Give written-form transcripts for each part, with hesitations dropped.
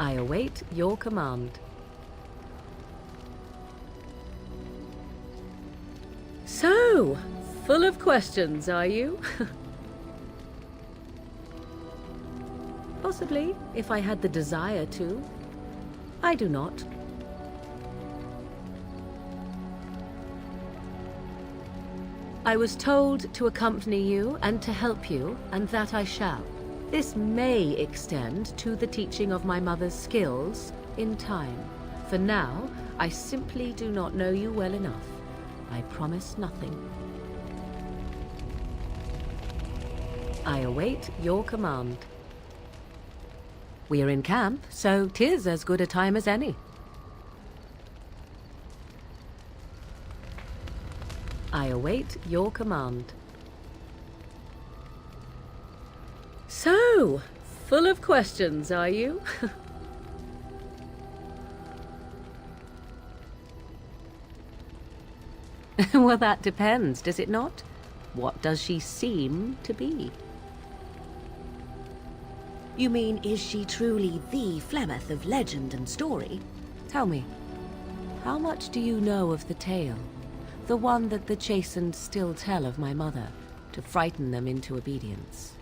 I await your command. So, full of questions, are you? Possibly, if I had the desire to. I do not. I was told to accompany you and to help you, and that I shall. This may extend to the teaching of my mother's skills in time. For now, I simply do not know you well enough. I promise nothing. I await your command. We are in camp, so 'tis as good a time as any. I await your command. So, full of questions, are you? Well, that depends, does it not? What does she seem to be? You mean, is she truly the Flemeth of legend and story? Tell me, how much do you know of the tale? The one that the chastened still tell of my mother, to frighten them into obedience.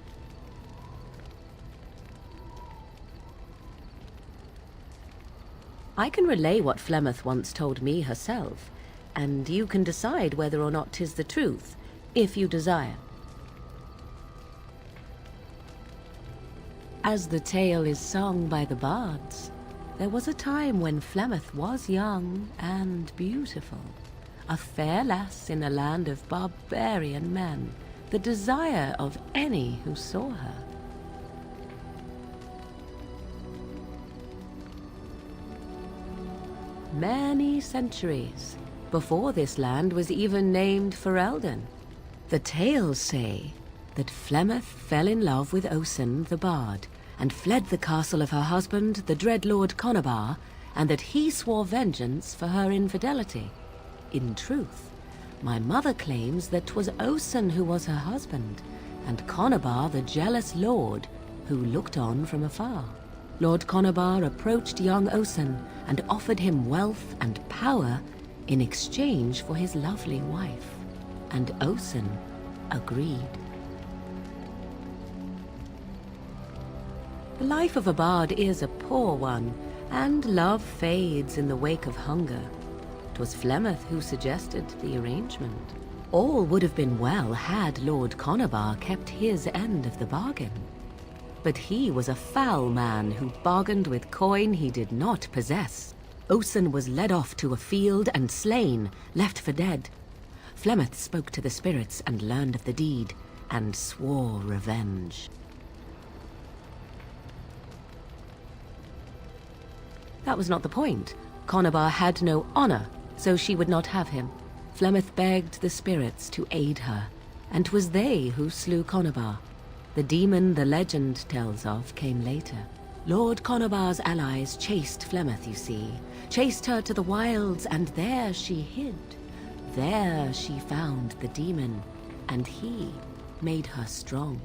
I can relay what Flemeth once told me herself, and you can decide whether or not 'tis the truth, if you desire. As the tale is sung by the bards, there was a time when Flemeth was young and beautiful, a fair lass in a land of barbarian men, the desire of any who saw her. Many centuries before this land was even named Ferelden. The tales say that Flemeth fell in love with Osen the Bard, and fled the castle of her husband, the dread Lord Conabar, and that he swore vengeance for her infidelity. In truth, my mother claims that 'twas Osen who was her husband, and Conabar the jealous lord who looked on from afar. Lord Conabar approached young Osen and offered him wealth and power in exchange for his lovely wife, and Osen agreed. The life of a bard is a poor one, and love fades in the wake of hunger. 'Twas Flemeth who suggested the arrangement. All would have been well had Lord Conabar kept his end of the bargain. But he was a foul man who bargained with coin he did not possess. Osen was led off to a field and slain, left for dead. Flemeth spoke to the spirits and learned of the deed, and swore revenge. That was not the point. Conabar had no honor, so she would not have him. Flemeth begged the spirits to aid her, and 'twas they who slew Conabar. The demon the legend tells of came later. Lord Conabar's allies chased Flemeth, you see, chased her to the wilds, and there she hid. There she found the demon, and he made her strong.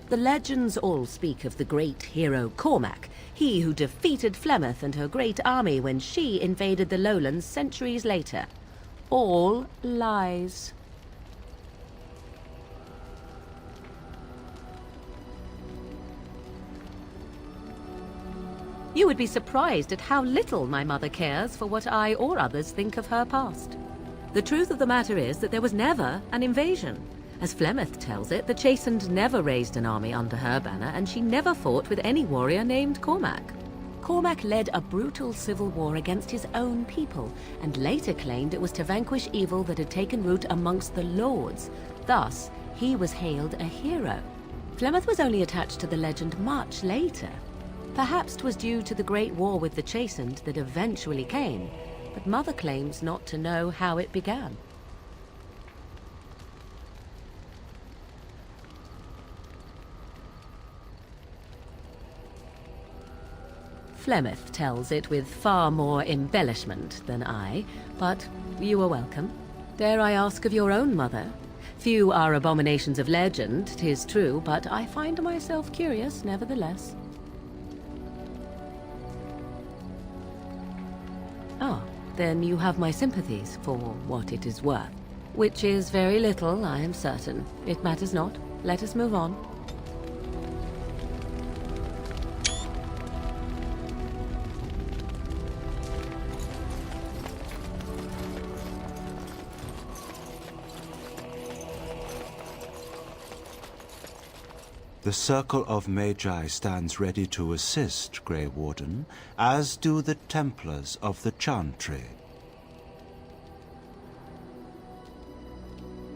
The legends all speak of the great hero Cormac, he who defeated Flemeth and her great army when she invaded the lowlands centuries later. All lies. You would be surprised at how little my mother cares for what I or others think of her past. The truth of the matter is that there was never an invasion. As Flemeth tells it, the Chastened never raised an army under her banner, and she never fought with any warrior named Cormac. Cormac led a brutal civil war against his own people, and later claimed it was to vanquish evil that had taken root amongst the lords. Thus, he was hailed a hero. Flemeth was only attached to the legend much later. Perhaps 'twas due to the great war with the Chastened that eventually came, but Mother claims not to know how it began. Flemeth tells it with far more embellishment than I, but you are welcome. Dare I ask of your own mother? Few are abominations of legend, 'tis true, but I find myself curious nevertheless. Ah, then you have my sympathies for what it is worth. Which is very little, I am certain. It matters not. Let us move on. The Circle of Magi stands ready to assist, Grey Warden, as do the Templars of the Chantry.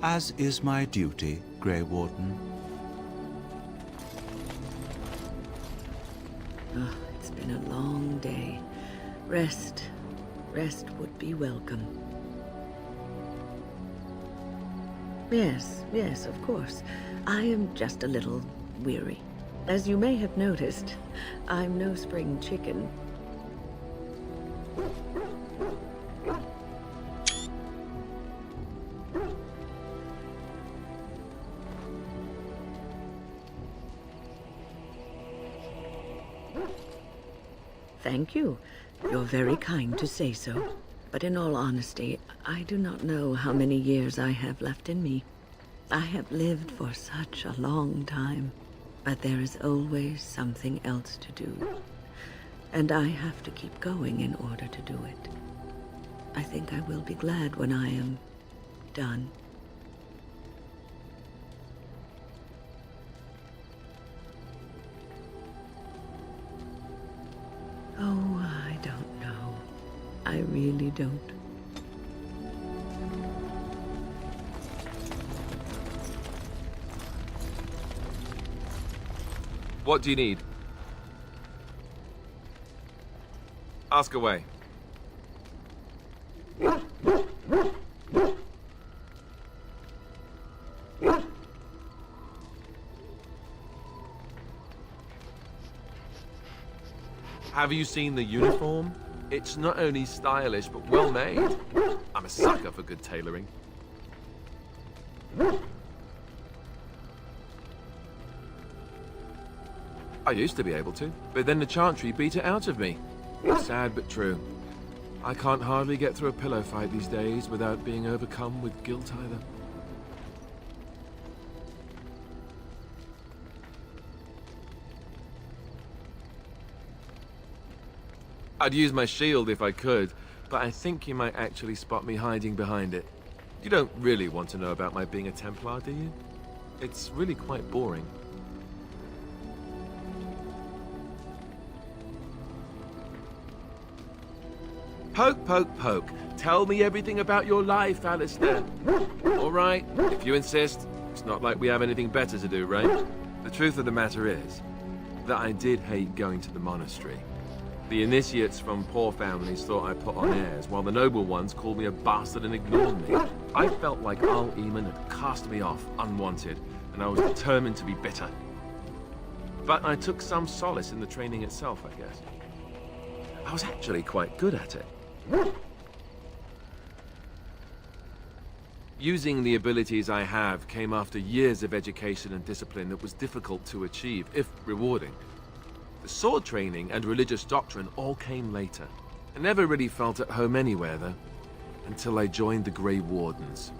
As is my duty, Grey Warden. Oh, it's been a long day. Rest would be welcome. Yes, of course. I am just a little weary. As you may have noticed, I'm no spring chicken. Thank you. You're very kind to say so. But in all honesty, I do not know how many years I have left in me. I have lived for such a long time, but there is always something else to do. And I have to keep going in order to do it. I think I will be glad when I am done. Oh, I don't know. I really don't. What do you need? Ask away. Have you seen the uniform? It's not only stylish, but well made. I'm a sucker for good tailoring. I used to be able to, but then the Chantry beat it out of me. Sad but true. I can't hardly get through a pillow fight these days without being overcome with guilt either. I'd use my shield if I could, but I think you might actually spot me hiding behind it. You don't really want to know about my being a Templar, do you? It's really quite boring. Poke, poke, poke. Tell me everything about your life, Alistair. All right, if you insist. It's not like we have anything better to do, right? The truth of the matter is that I did hate going to the monastery. The initiates from poor families thought I put on airs, while the noble ones called me a bastard and ignored me. I felt like Al Eamon had cast me off, unwanted, and I was determined to be bitter. But I took some solace in the training itself, I guess. I was actually quite good at it. Using the abilities I have came after years of education and discipline that was difficult to achieve, if rewarding. The sword training and religious doctrine all came later. I never really felt at home anywhere, though, until I joined the Grey Wardens.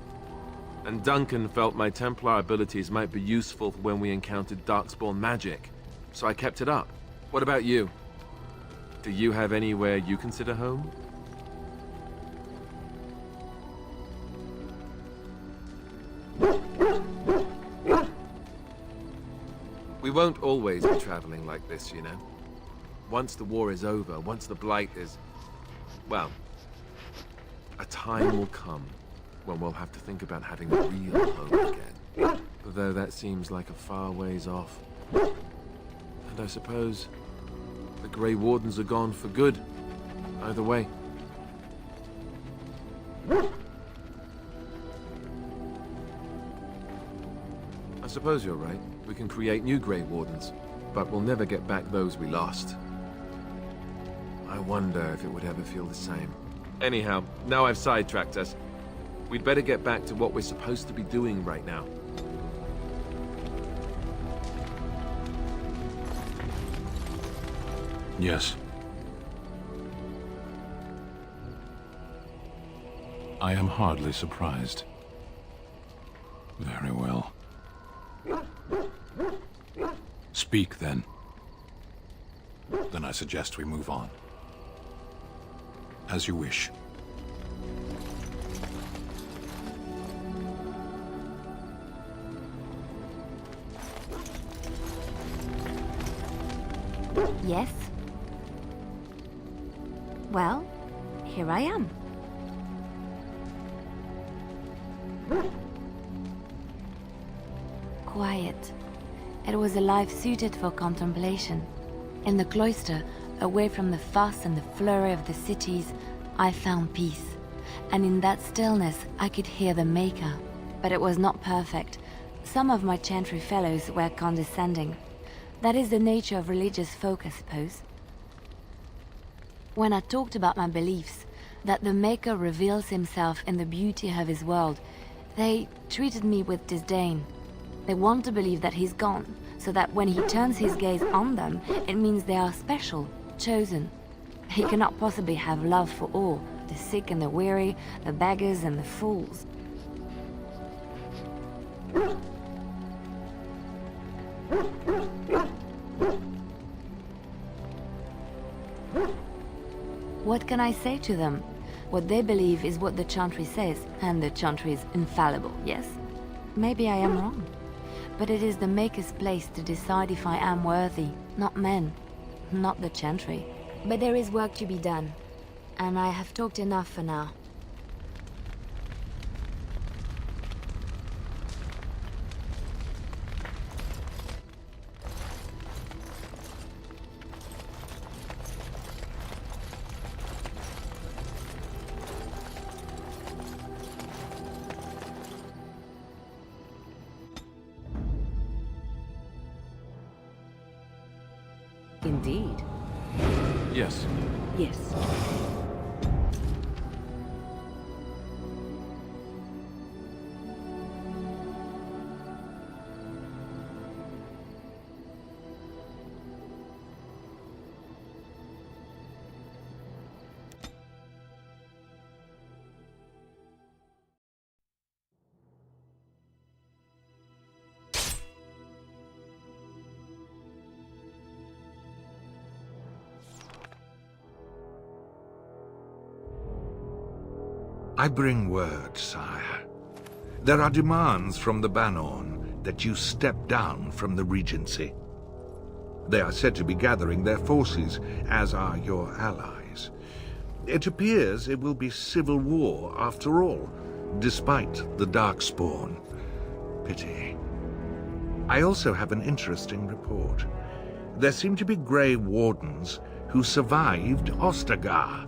And Duncan felt my Templar abilities might be useful for when we encountered Darkspawn magic, so I kept it up. What about you? Do you have anywhere you consider home? We won't always be traveling like this, you know. Once the war is over, once the Blight is... well, a time will come when we'll have to think about having a real home again. Though that seems like a far ways off. And I suppose the Grey Wardens are gone for good, either way. I suppose you're right. We can create new Grey Wardens, but we'll never get back those we lost. I wonder if it would ever feel the same. Anyhow, now I've sidetracked us. We'd better get back to what we're supposed to be doing right now. Yes. I am hardly surprised. Very well. Speak, then. Then I suggest we move on. As you wish. Yes? Well, here I am. Quiet. It was a life suited for contemplation. In the cloister, away from the fuss and the flurry of the cities, I found peace. And in that stillness, I could hear the Maker. But it was not perfect. Some of my chantry fellows were condescending. That is the nature of religious folk, I suppose. When I talked about my beliefs, that the Maker reveals himself in the beauty of his world, they treated me with disdain. They want to believe that he's gone, so that when he turns his gaze on them, it means they are special, chosen. He cannot possibly have love for all, the sick and the weary, the beggars and the fools. What can I say to them? What they believe is what the chantry says, and the chantry is infallible, yes? Maybe I am wrong. But it is the Maker's place to decide if I am worthy, not men, not the chantry. But there is work to be done, and I have talked enough for now. Indeed. Yes. Yes. I bring word, sire. There are demands from the Bannorn that you step down from the Regency. They are said to be gathering their forces, as are your allies. It appears it will be civil war after all, despite the Darkspawn. Pity. I also have an interesting report. There seem to be Grey Wardens who survived Ostagar.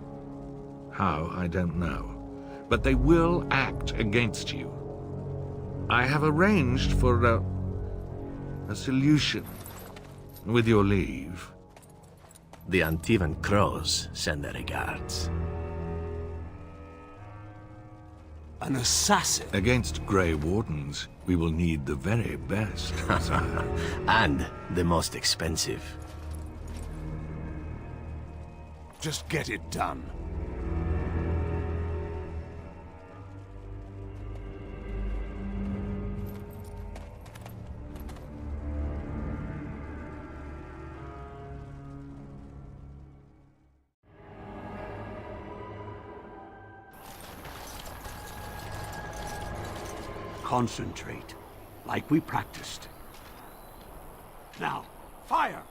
How, I don't know. But they will act against you. I have arranged for a solution, with your leave. The Antivan Crows send their regards. An assassin? Against Grey Wardens, we will need the very best, sire. And the most expensive. Just get it done. Concentrate, like we practiced. Now, fire!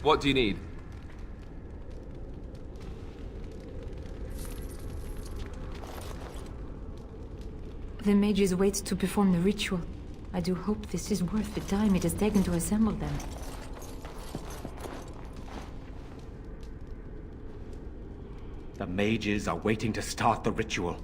What do you need? The mages wait to perform the ritual. I do hope this is worth the time it has taken to assemble them. The mages are waiting to start the ritual.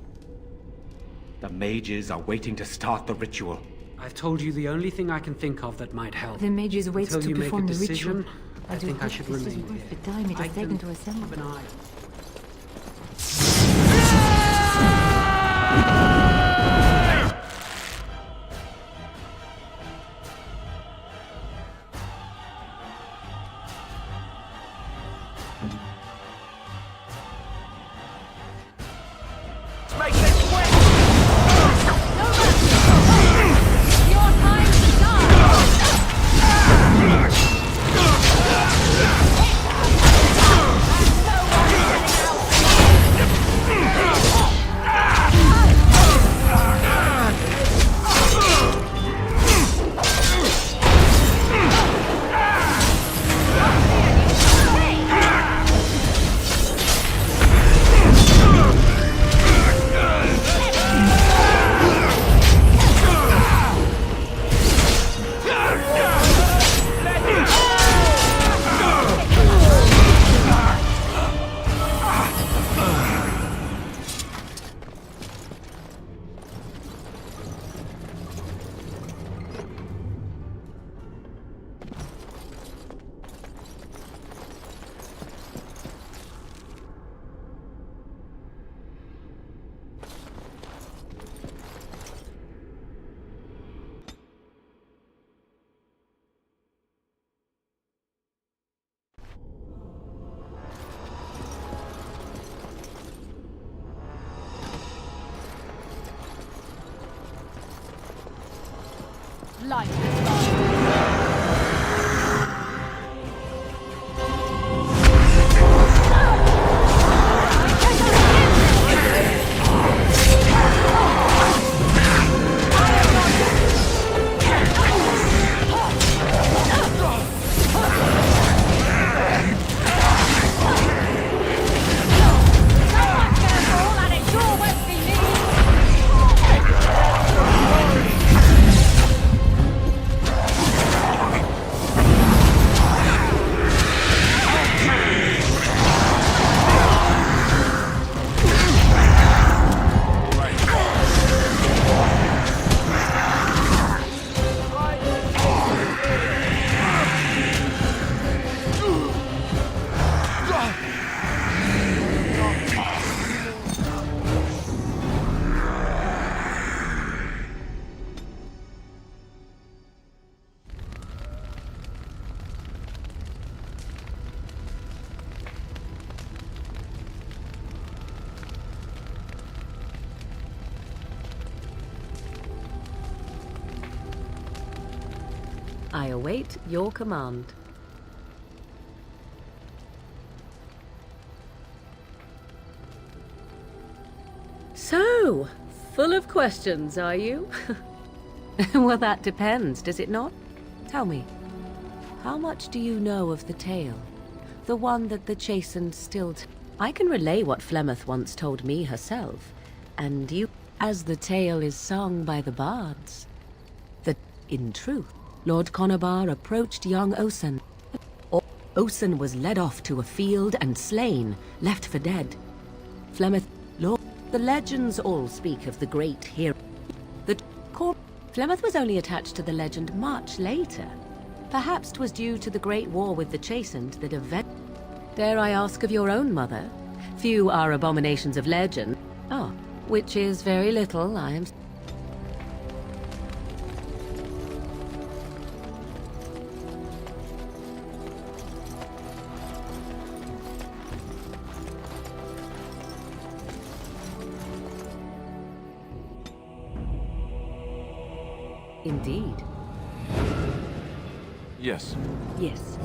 The mages are waiting to start the ritual. I've told you the only thing I can think of that might help. The mages wait Until to you make a perform the ritual. decision, I think I should this remain is worth here. the time it has taken to assemble Keep an them. eye. Life is lost. I await your command. So, full of questions, are you? Well, that depends, does it not? Tell me, how much do you know of the tale? The one that the chastened still I can relay what Flemeth once told me herself, and you, as the tale is sung by the bards. That, in truth, Lord Conobar approached young Osen. Osen was led off to a field and slain, left for dead. Flemeth, Lord, the legends all speak of the great hero. Flemeth was only attached to the legend much later. Perhaps 'twas due to the great war with the Chastened that event. Dare I ask of your own mother? Few are abominations of legend. Ah, which is very little, I am. Indeed. Yes. Yes.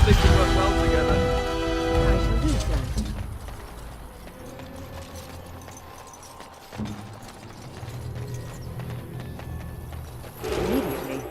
think we work well together. I shall do so. Immediately.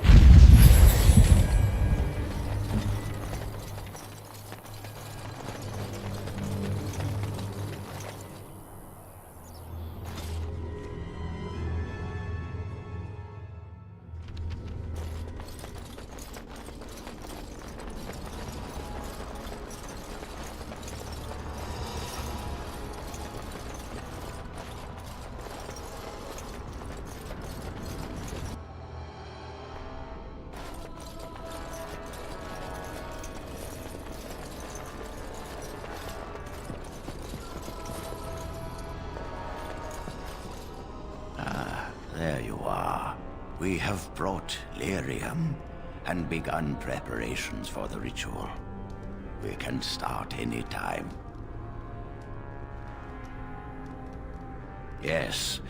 There you are. We have brought lyrium and begun preparations for the ritual. We can start any time. Yes,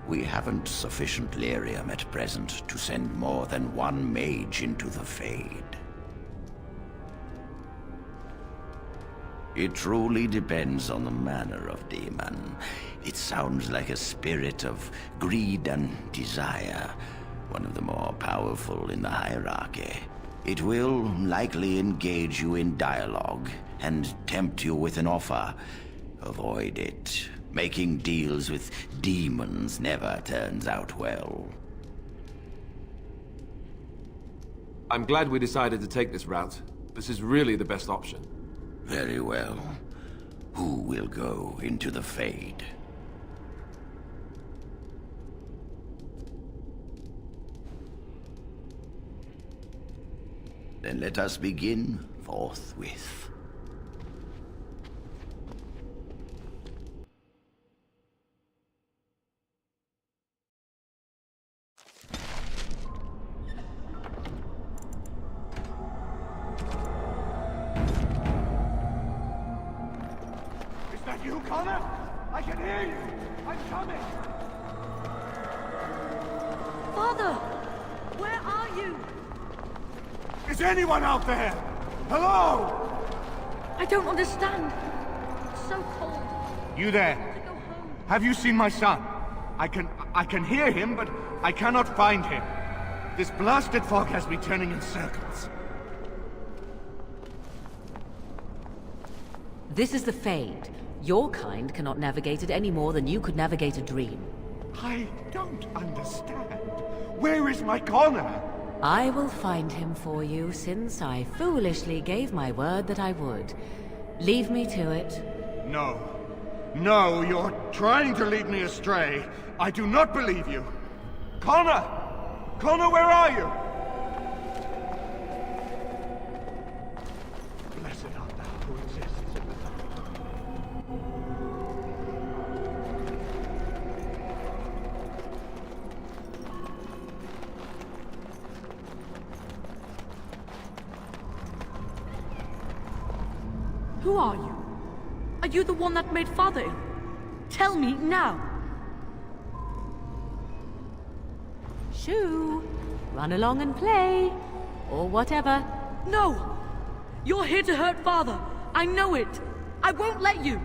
we haven't sufficient lyrium at present to send more than one mage into the Fade. It truly depends on the manner of demon. It sounds like a spirit of greed and desire, one of the more powerful in the hierarchy. It will likely engage you in dialogue and tempt you with an offer. Avoid it. Making deals with demons never turns out well. I'm glad we decided to take this route. This is really the best option. Very well. Who will go into the Fade? Then let us begin forthwith. Is that you, Connor? I can hear you! I'm coming! Father! Where are you? Is anyone out there? Hello? I don't understand. It's so cold. You there? Have you seen my son? I can hear him, but I cannot find him. This blasted fog has me turning in circles. This is the Fade. Your kind cannot navigate it any more than you could navigate a dream. I don't understand. Where is my Connor? I will find him for you, since I foolishly gave my word that I would. Leave me to it. No. No, you're trying to lead me astray. I do not believe you. Connor! Connor, where are you? Blessed art thou who exists in the dark. Who are you? Are you the one that made Father ill? Tell me now! Shoo! Run along and play. Or whatever. No! You're here to hurt Father. I know it. I won't let you.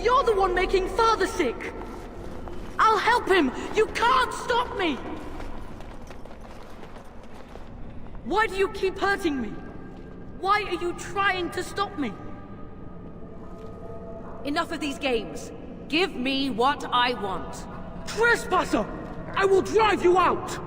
You're the one making Father sick! I'll help him! You can't stop me! Why do you keep hurting me? Why are you trying to stop me? Enough of these games. Give me what I want. Trespasser! I will drive you out!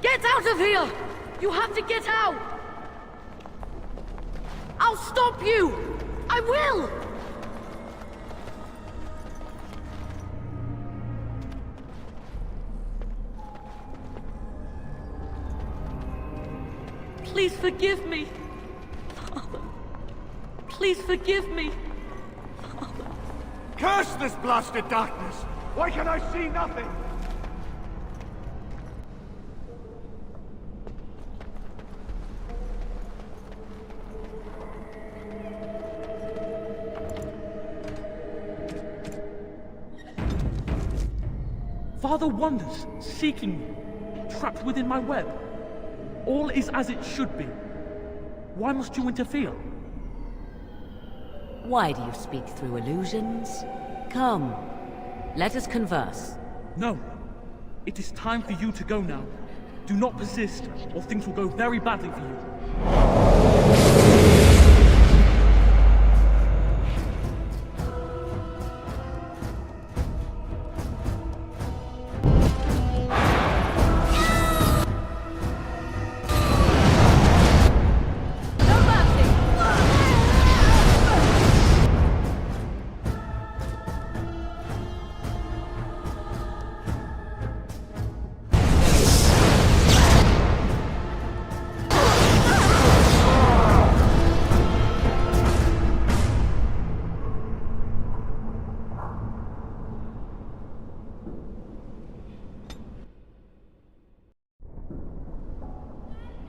Get out of here! You have to get out! I'll stop you! I will! Please forgive me, Father. Please forgive me, Father. Curse this blasted darkness! Why can I see nothing? Father wanders, seeking me, trapped within my web. All is as it should be. Why must you interfere? Why do you speak through illusions? Come, let us converse. No. It is time for you to go now. Do not persist, or things will go very badly for you.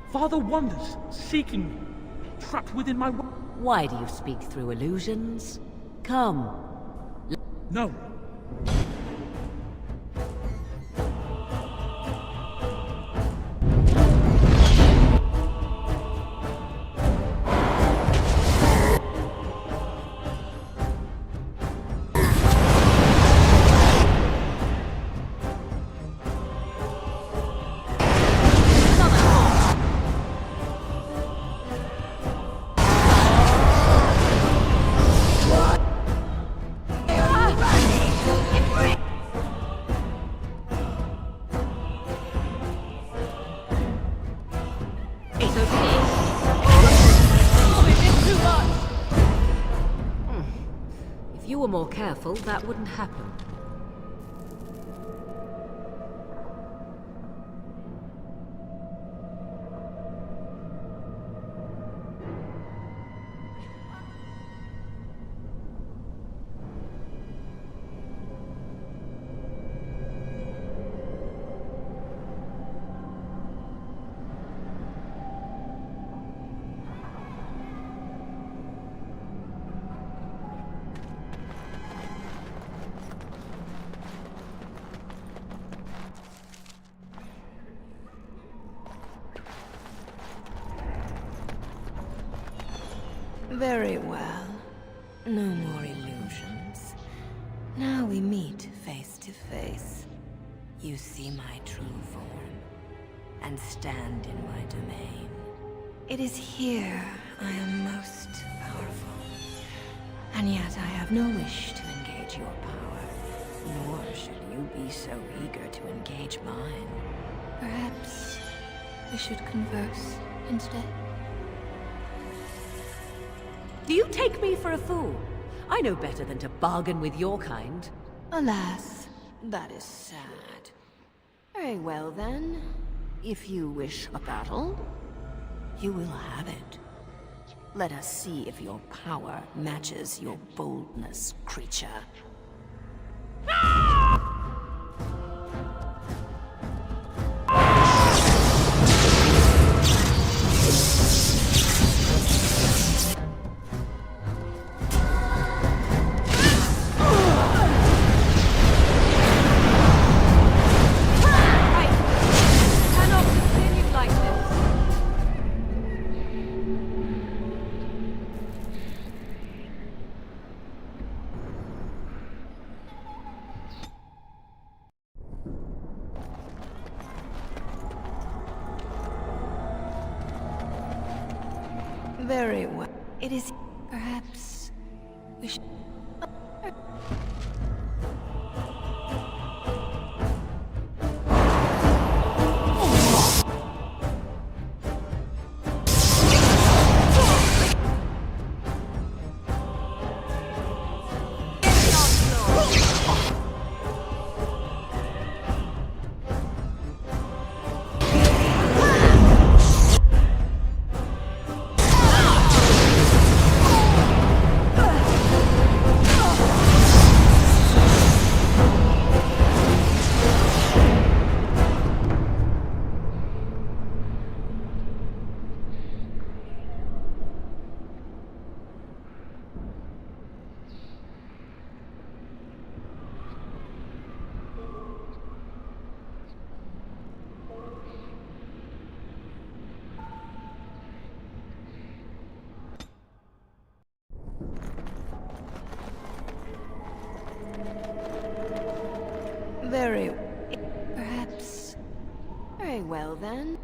Father wanders, seeking me, trapped within my... Why do you speak through illusions? Come. No. If you were more careful, that wouldn't happen. Very well. No more illusions. Now we meet face to face. You see my true form, and stand in my domain. It is here I am most powerful. And yet I have no wish to engage your power, nor should you be so eager to engage mine. Perhaps we should converse instead. Do you take me for a fool? I know better than to bargain with your kind. Alas, that is sad. Very well then. If you wish a battle, you will have it. Let us see if your power matches your boldness, creature. Very well. It is perhaps we should. Very... perhaps... Very well, then.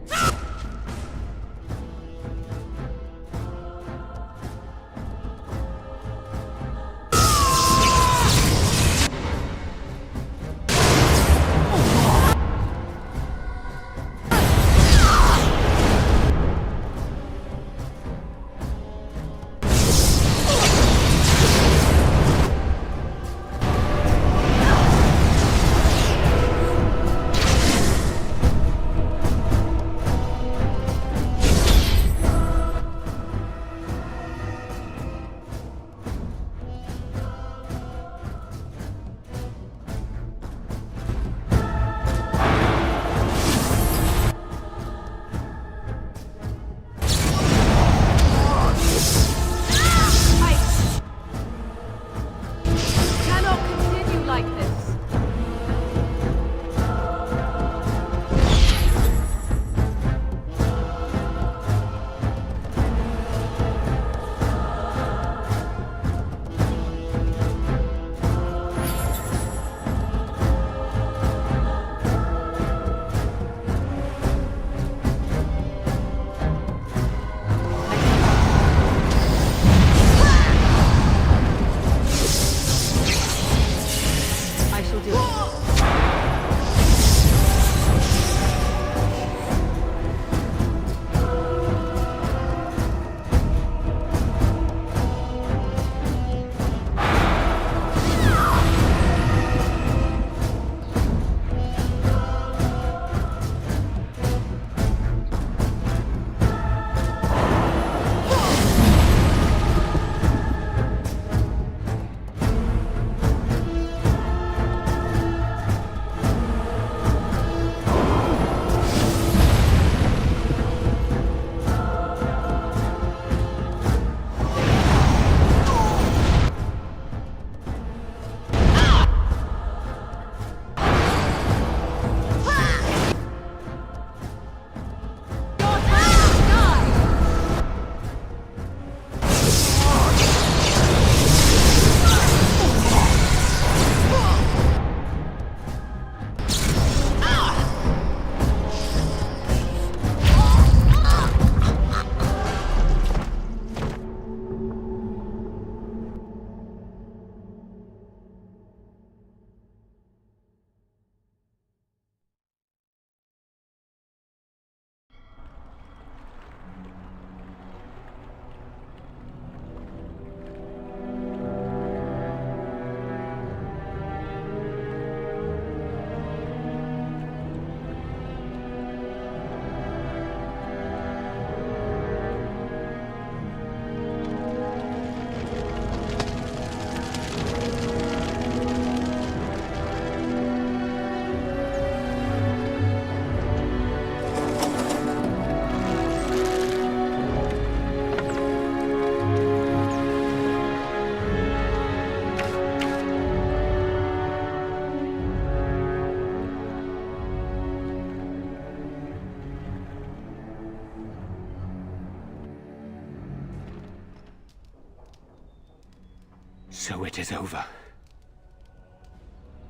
So it is over.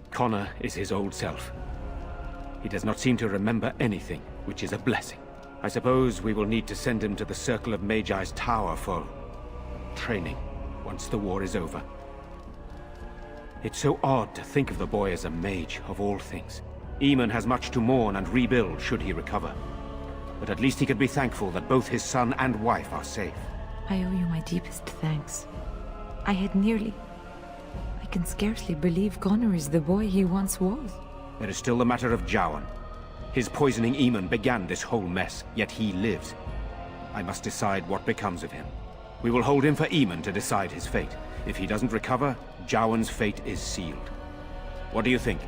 Connor is his old self. He does not seem to remember anything, which is a blessing. I suppose we will need to send him to the Circle of Magi's tower for training, once the war is over. It's so odd to think of the boy as a mage, of all things. Eamon has much to mourn and rebuild should he recover. But at least he could be thankful that both his son and wife are safe. I owe you my deepest thanks. I can scarcely believe Connor is the boy he once was. There is still the matter of Jowan. His poisoning Eamon began this whole mess, yet he lives. I must decide what becomes of him. We will hold him for Eamon to decide his fate. If he doesn't recover, Jowan's fate is sealed. What do you think?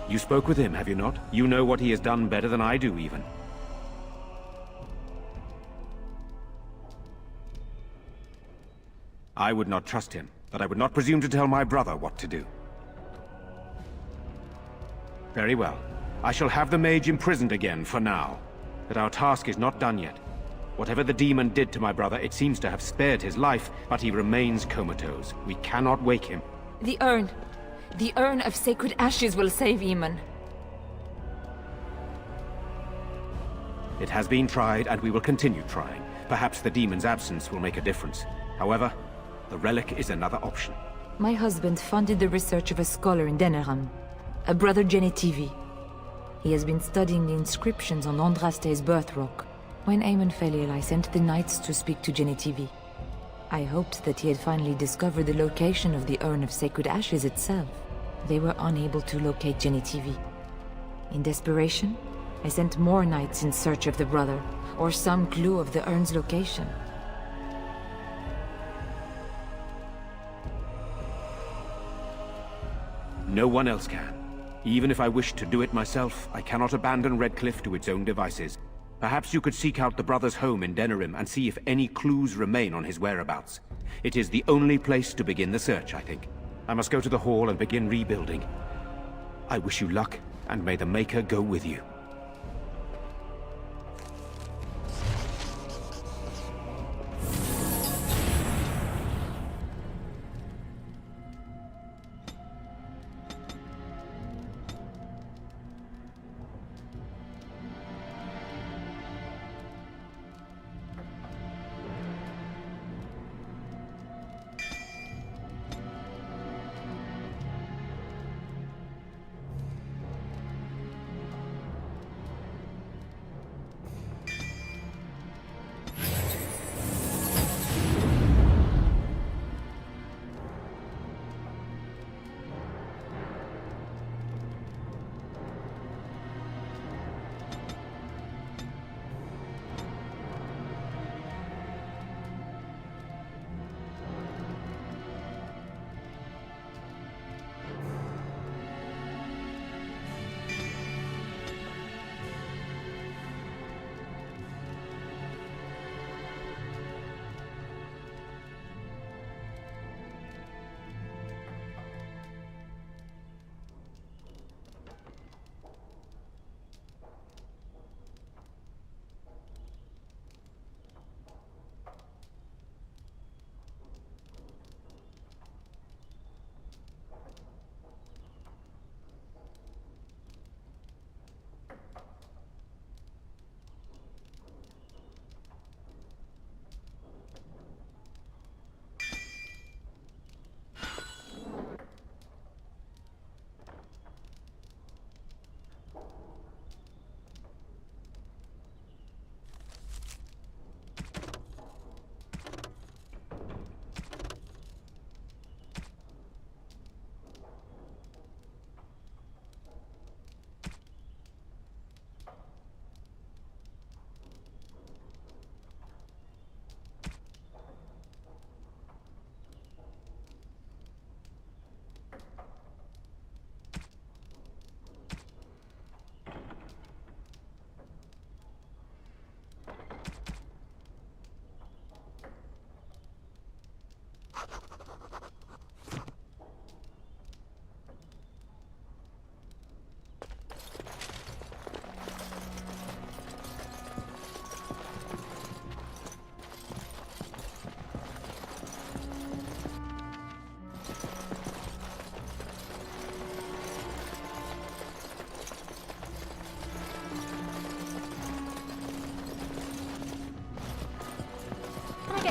You spoke with him, have you not? You know what he has done better than I do, even. I would not trust him, but I would not presume to tell my brother what to do. Very well. I shall have the mage imprisoned again for now. But our task is not done yet. Whatever the demon did to my brother, it seems to have spared his life, but he remains comatose. We cannot wake him. The urn. The urn of sacred ashes will save Eamon. It has been tried, and we will continue trying. Perhaps the demon's absence will make a difference. However, the relic is another option. My husband funded the research of a scholar in Denerim, a brother Genetivi. He has been studying the inscriptions on Andraste's birth rock. When Eamon fell ill, I sent the knights to speak to Genetivi. I hoped that he had finally discovered the location of the urn of sacred ashes itself. They were unable to locate Genetivi. In desperation, I sent more knights in search of the brother, or some clue of the urn's location. No one else can. Even if I wished to do it myself, I cannot abandon Redcliffe to its own devices. Perhaps you could seek out the brother's home in Denerim and see if any clues remain on his whereabouts. It is the only place to begin the search, I think. I must go to the hall and begin rebuilding. I wish you luck, and may the Maker go with you.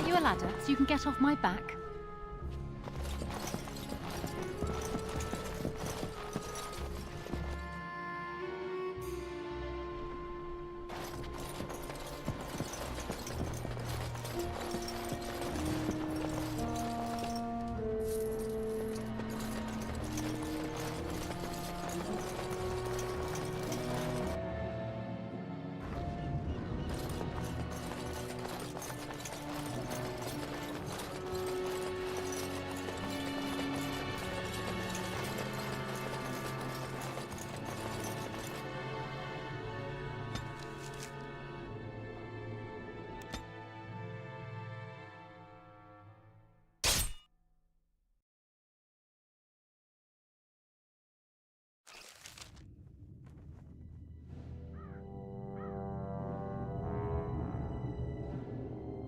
you a ladder so you can get off my back?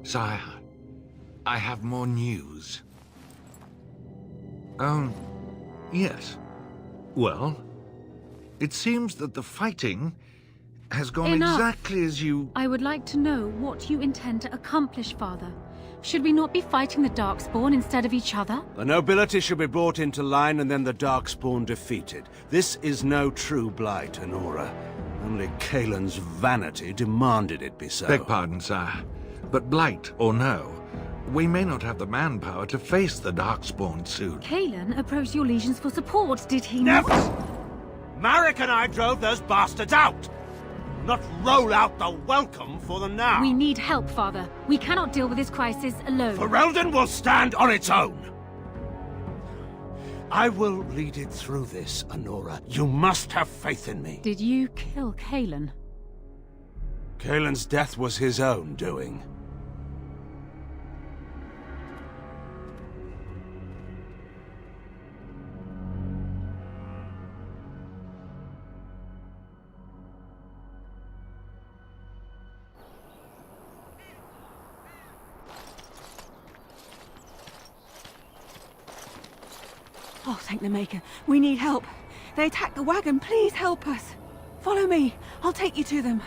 Sire, I have more news. Yes. Well, it seems that the fighting has gone exactly as you... I would like to know what you intend to accomplish, Father. Should we not be fighting the Darkspawn instead of each other? The nobility should be brought into line and then the Darkspawn defeated. This is no true blight, Honora. Only Kaelin's vanity demanded it be so. Beg pardon, sire. But blight or no, we may not have the manpower to face the Darkspawn soon. Kaelin approached your legions for support, did he Never! not? Marek and I drove those bastards out! Not roll out the welcome for them now! We need help, Father. We cannot deal with this crisis alone. Ferelden will stand on its own! I will lead it through this, Honora. You must have faith in me. Did you kill Kaelin? Kaelin's death was his own doing. Oh, thank the Maker. We need help. They attacked the wagon. Please help us. Follow me. I'll take you to them.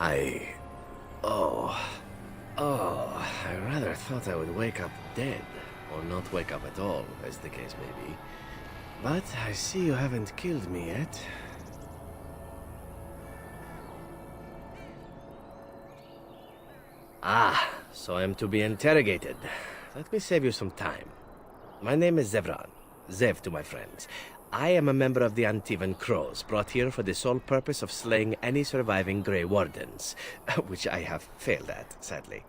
I rather thought I would wake up dead, or not wake up at all, as the case may be. But I see you haven't killed me yet. Ah, so I'm to be interrogated. Let me save you some time. My name is Zevran. Zev to my friends. I am a member of the Antivan Crows, brought here for the sole purpose of slaying any surviving Grey Wardens, which I have failed at, sadly.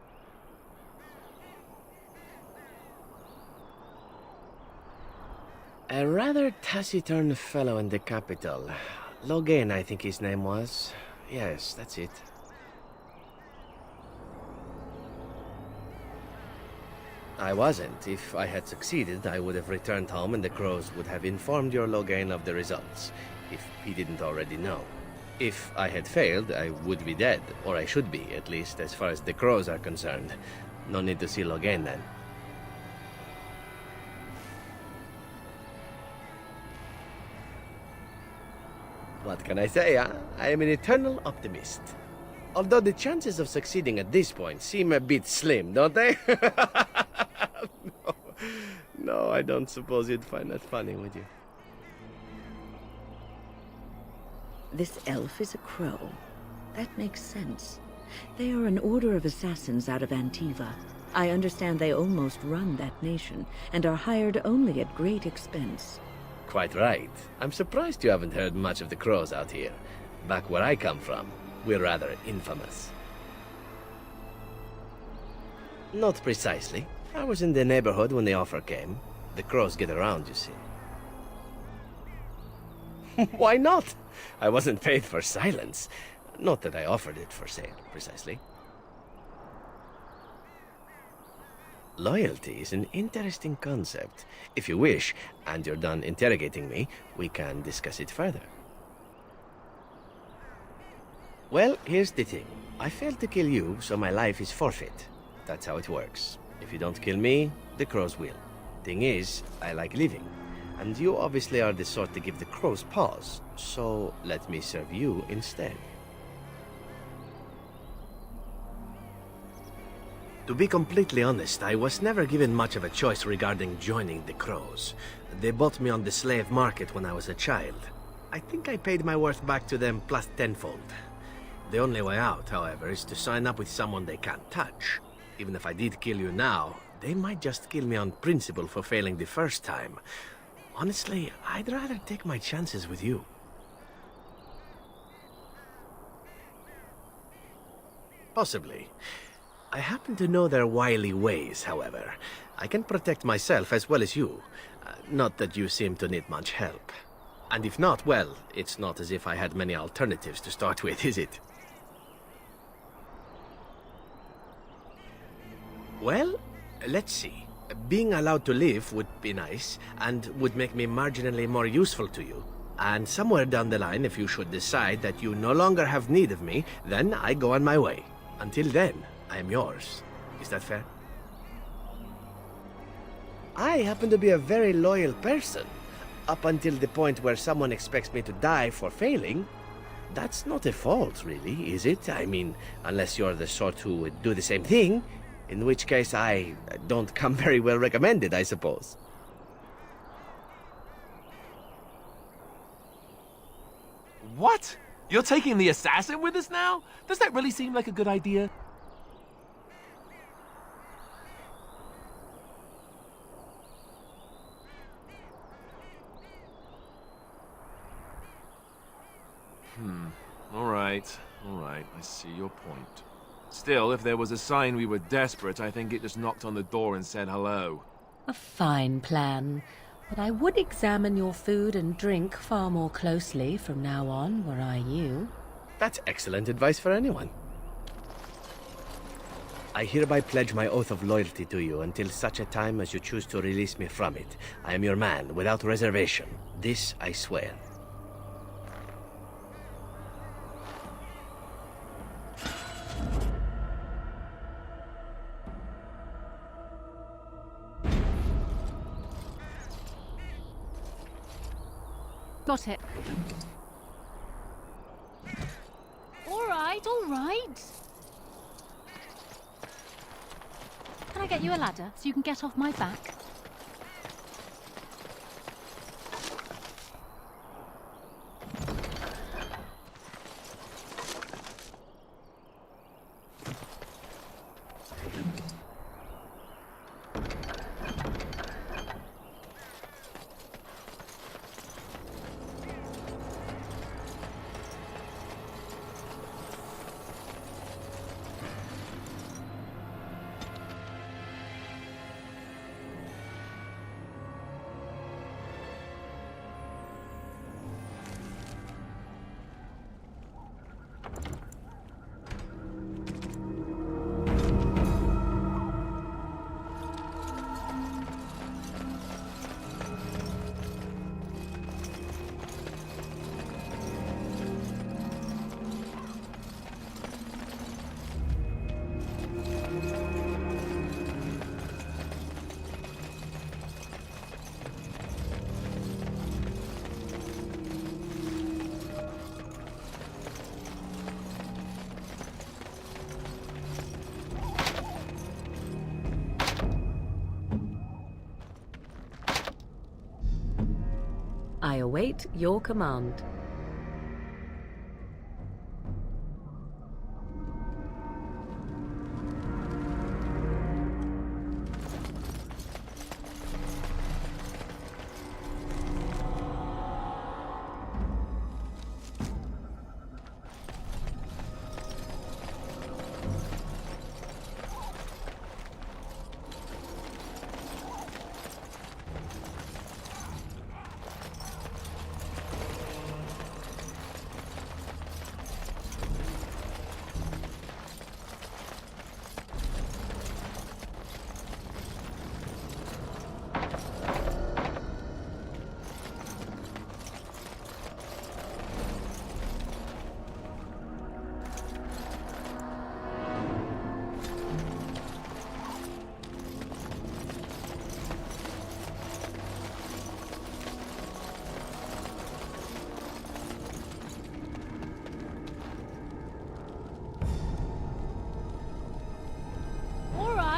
A rather taciturn fellow in the capital. Logan, I think his name was. Yes, that's it. I wasn't. If I had succeeded, I would have returned home and the Crows would have informed your Logan of the results, if he didn't already know. If I had failed, I would be dead, or I should be, at least as far as the Crows are concerned. No need to see Logan then. What can I say, huh? I am an eternal optimist. Although the chances of succeeding at this point seem a bit slim, don't they? No, I don't suppose you'd find that funny, would you? This elf is a crow. That makes sense. They are an order of assassins out of Antiva. I understand they almost run that nation, and are hired only at great expense. Quite right. I'm surprised you haven't heard much of the Crows out here. Back where I come from, we're rather infamous. Not precisely. I was in the neighborhood when the offer came. The Crows get around, you see. Why not? I wasn't paid for silence. Not that I offered it for sale, precisely. Loyalty is an interesting concept. If you wish, and you're done interrogating me, we can discuss it further. Well, here's the thing. I failed to kill you, so my life is forfeit. That's how it works. If you don't kill me, the Crows will. Thing is, I like living. And you obviously are the sort to give the Crows pause, so let me serve you instead. To be completely honest, I was never given much of a choice regarding joining the Crows. They bought me on the slave market when I was a child. I think I paid my worth back to them plus tenfold. The only way out, however, is to sign up with someone they can't touch. Even if I did kill you now, they might just kill me on principle for failing the first time. Honestly, I'd rather take my chances with you. Possibly. I happen to know their wily ways, however. I can protect myself as well as you. Not that you seem to need much help. And if not, well, it's not as if I had many alternatives to start with, is it? Well, let's see. Being allowed to live would be nice, and would make me marginally more useful to you. And somewhere down the line, if you should decide that you no longer have need of me, then I go on my way. Until then, I am yours. Is that fair? I happen to be a very loyal person. Up until the point where someone expects me to die for failing. That's not a fault, really, is it? I mean, unless you're the sort who would do the same thing. In which case, I don't come very well recommended, I suppose. What? You're taking the assassin with us now? Does that really seem like a good idea? All right, I see your point. Still, if there was a sign we were desperate, I think it just knocked on the door and said hello. A fine plan. But I would examine your food and drink far more closely from now on, were I you. That's excellent advice for anyone. I hereby pledge my oath of loyalty to you until such a time as you choose to release me from it. I am your man, without reservation. This I swear. Got it. All right, all right. right? Can I get you a ladder so you can get off my back? I await your command.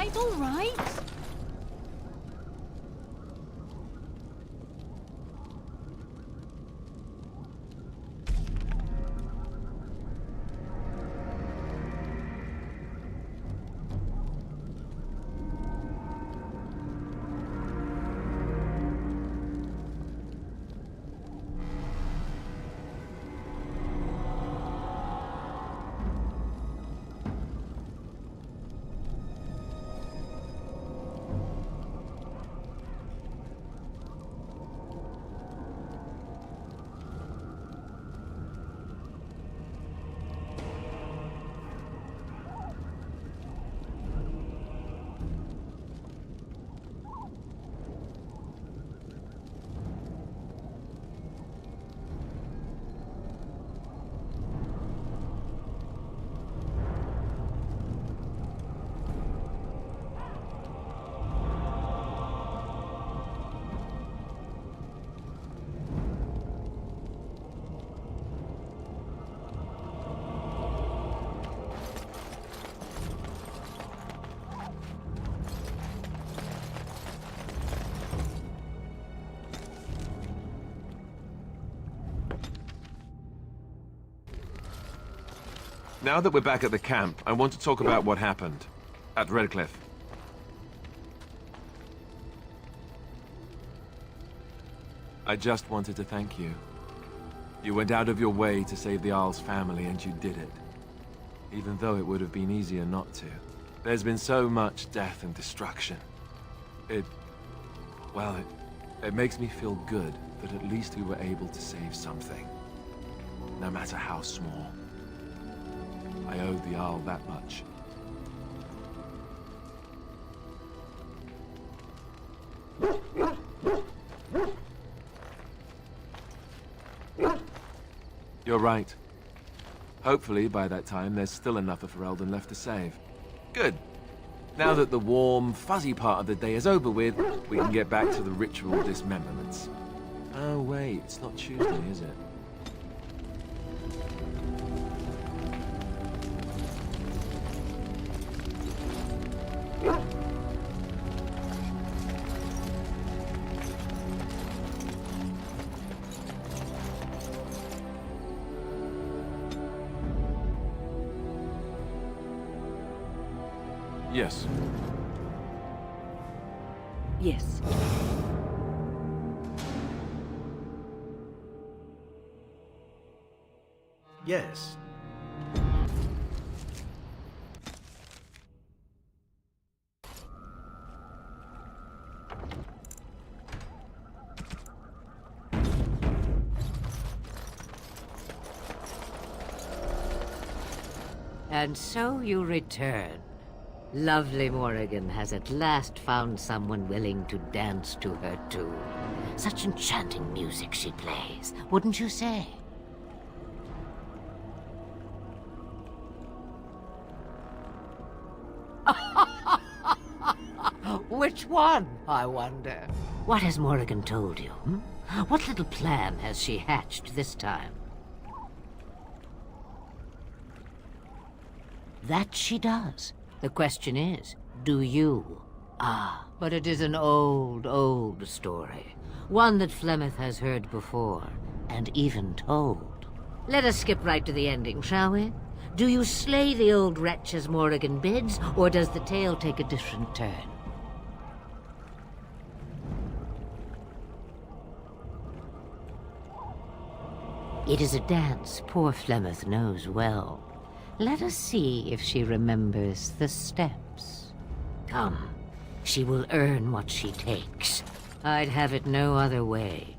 All right. Now that we're back at the camp, I want to talk about what happened at Redcliffe. I just wanted to thank you. You went out of your way to save the Isle's family, and you did it. Even though it would have been easier not to. There's been so much death and destruction. It makes me feel good that at least we were able to save something. No matter how small. I owed the Isle that much. You're right. Hopefully, by that time, there's still enough of Ferelden left to save. Good. Now that the warm, fuzzy part of the day is over with, we can get back to the ritual dismemberments. Oh, wait, it's not Tuesday, is it? Yes. Yes. Yes. And so you return. Lovely Morrigan has at last found someone willing to dance to her tune. Such enchanting music she plays, wouldn't you say? Which one, I wonder? What has Morrigan told you? What little plan has she hatched this time? That she does. The question is, do you? Ah, but it is an old, old story. One that Flemeth has heard before, and even told. Let us skip right to the ending, shall we? Do you slay the old wretch as Morrigan bids, or does the tale take a different turn? It is a dance poor Flemeth knows well. Let us see if she remembers the steps. Come, she will earn what she takes. I'd have it no other way.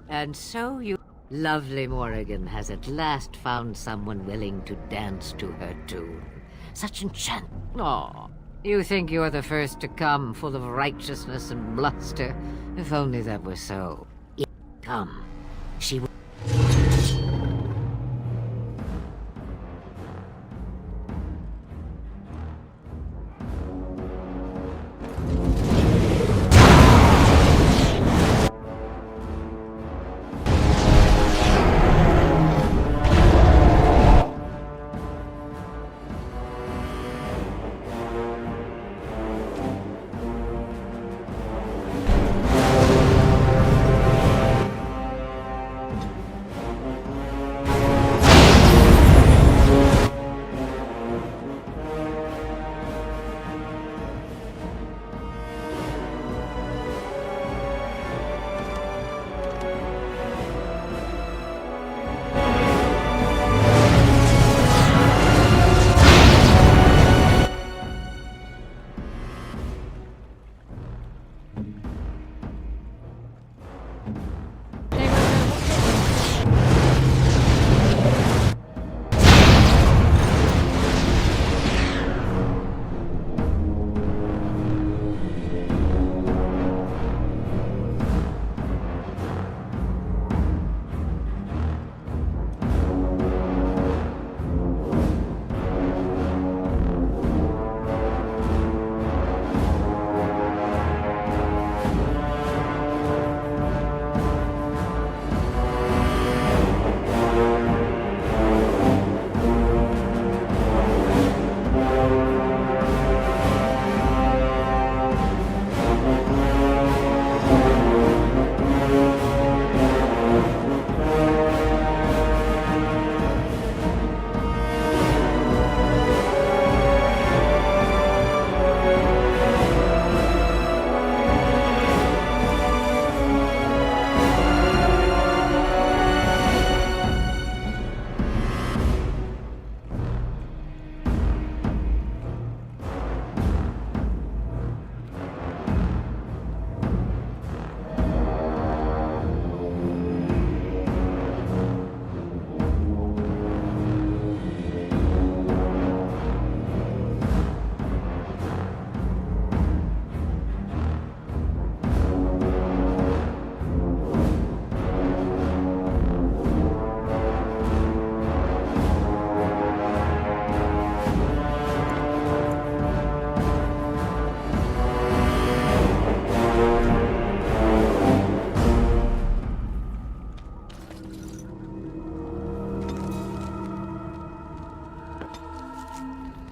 And so you... Lovely Morrigan has at last found someone willing to dance to her tune. Such enchant... Aw, you think you're the first to come, full of righteousness and bluster. If only that were so. Come. She will...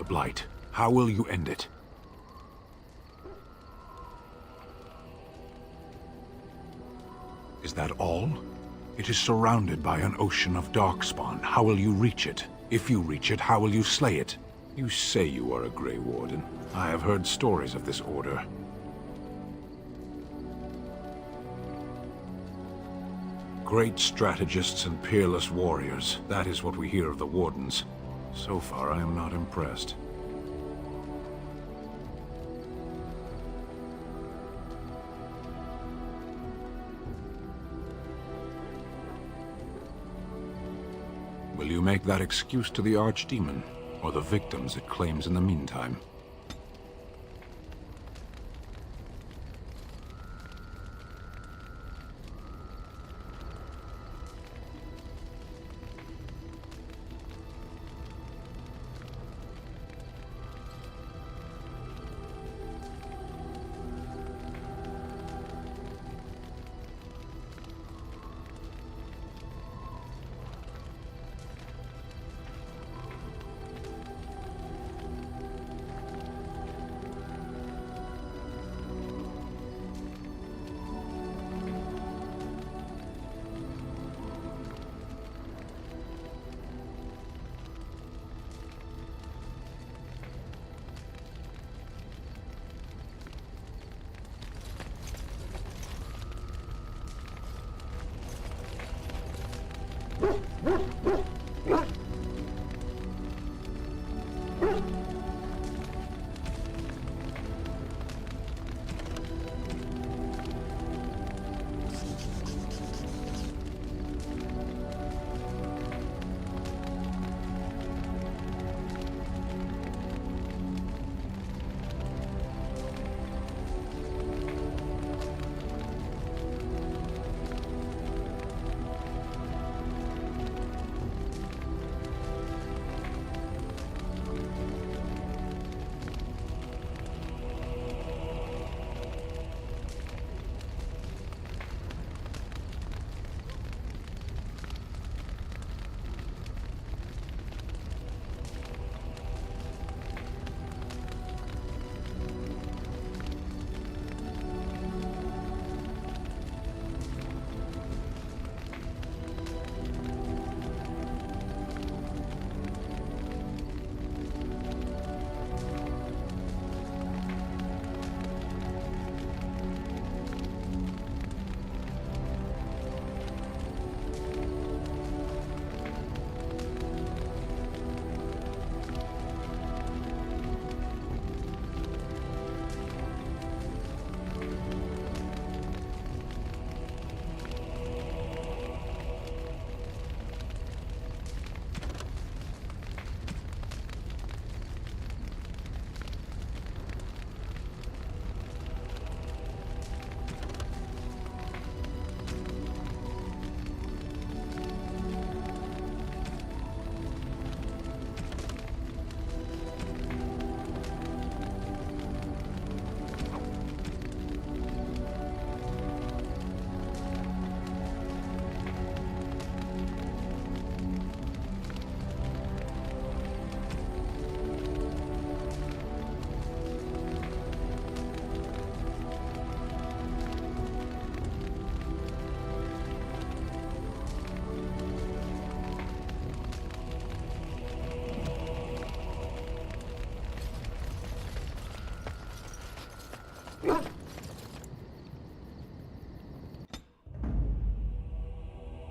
Blight. How will you end it? Is that all? It is surrounded by an ocean of darkspawn. How will you reach it? If you reach it, how will you slay it? You say you are a Grey Warden. I have heard stories of this order. Great strategists and peerless warriors. That is what we hear of the Wardens. So far, I am not impressed. Will you make that excuse to the Archdemon, or the victims it claims in the meantime?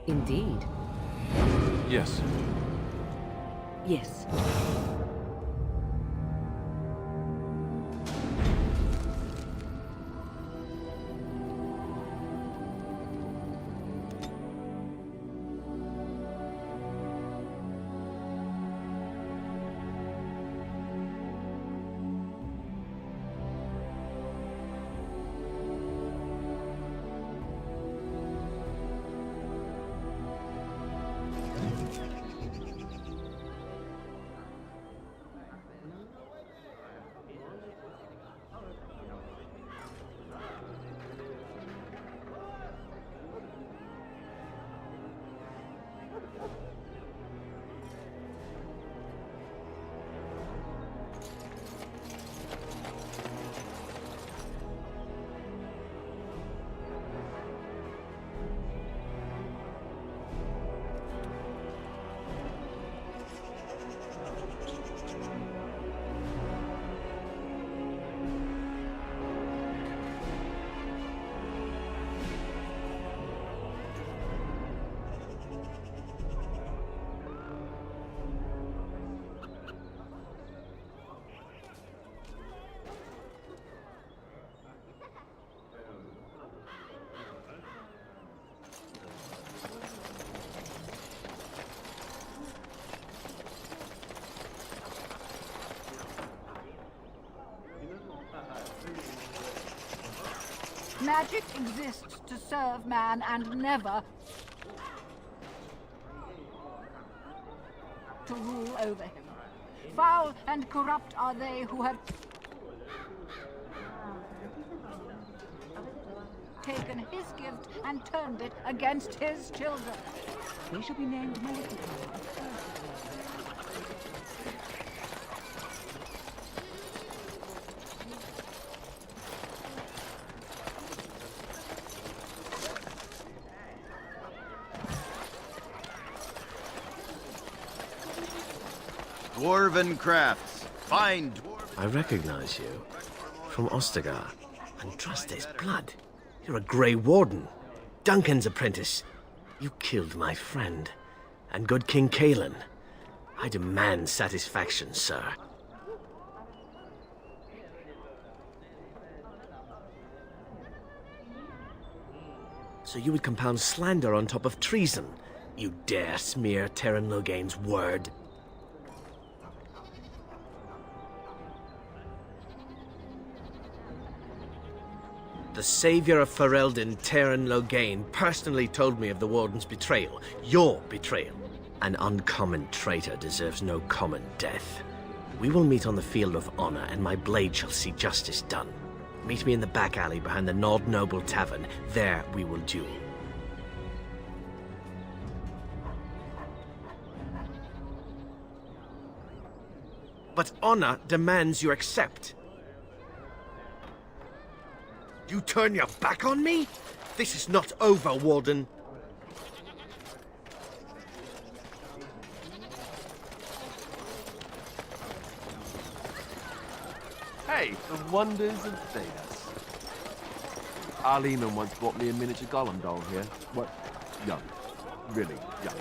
Indeed. Yes. Yes. Magic exists to serve man and never to rule over him. Foul and corrupt are they who have taken his gift and turned it against his children. They shall be named Morrigan. Dwarven crafts. Fine dwarven... I recognize you. From Ostagar. And trust his blood. You're a Grey Warden. Duncan's apprentice. You killed my friend. And good King Cailan. I demand satisfaction, sir. So you would compound slander on top of treason? You dare smear Terran Loghain's word? The savior of Ferelden, Terran Loghain, personally told me of the Warden's betrayal. Your betrayal. An uncommon traitor deserves no common death. We will meet on the field of honor, and my blade shall see justice done. Meet me in the back alley behind the Nod Noble Tavern. There we will duel. But honor demands you accept. You turn your back on me? This is not over, Warden. Hey, the wonders of Thedas. Arleman once bought me a miniature golem doll here. What? Young. Really young.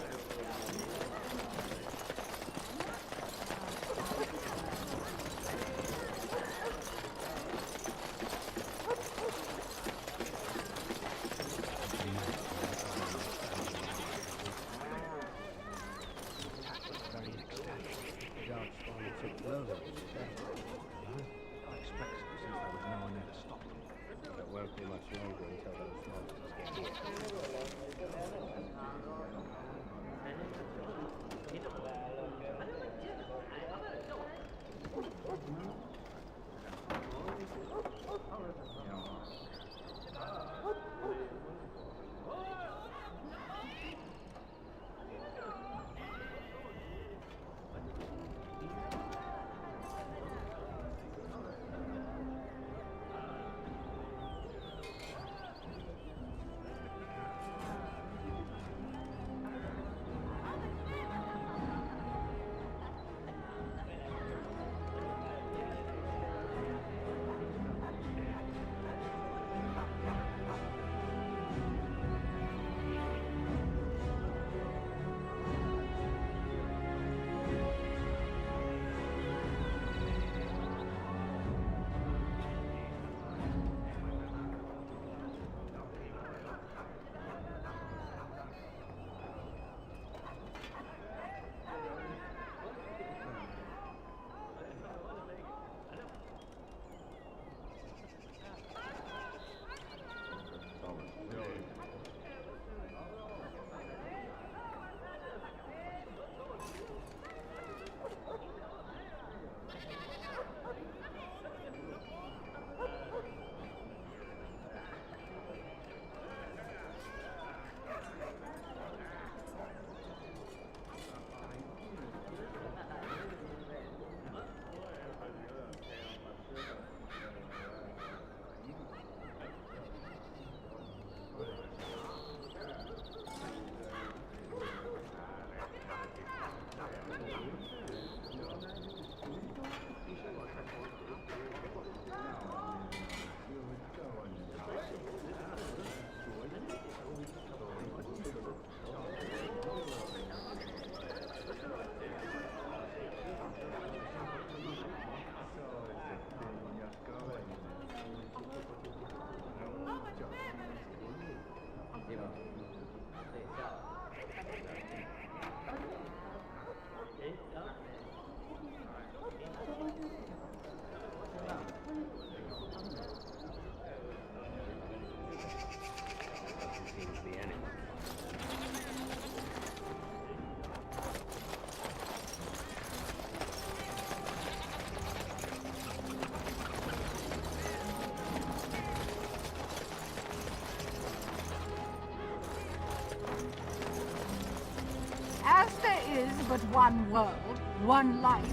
but one world, one life,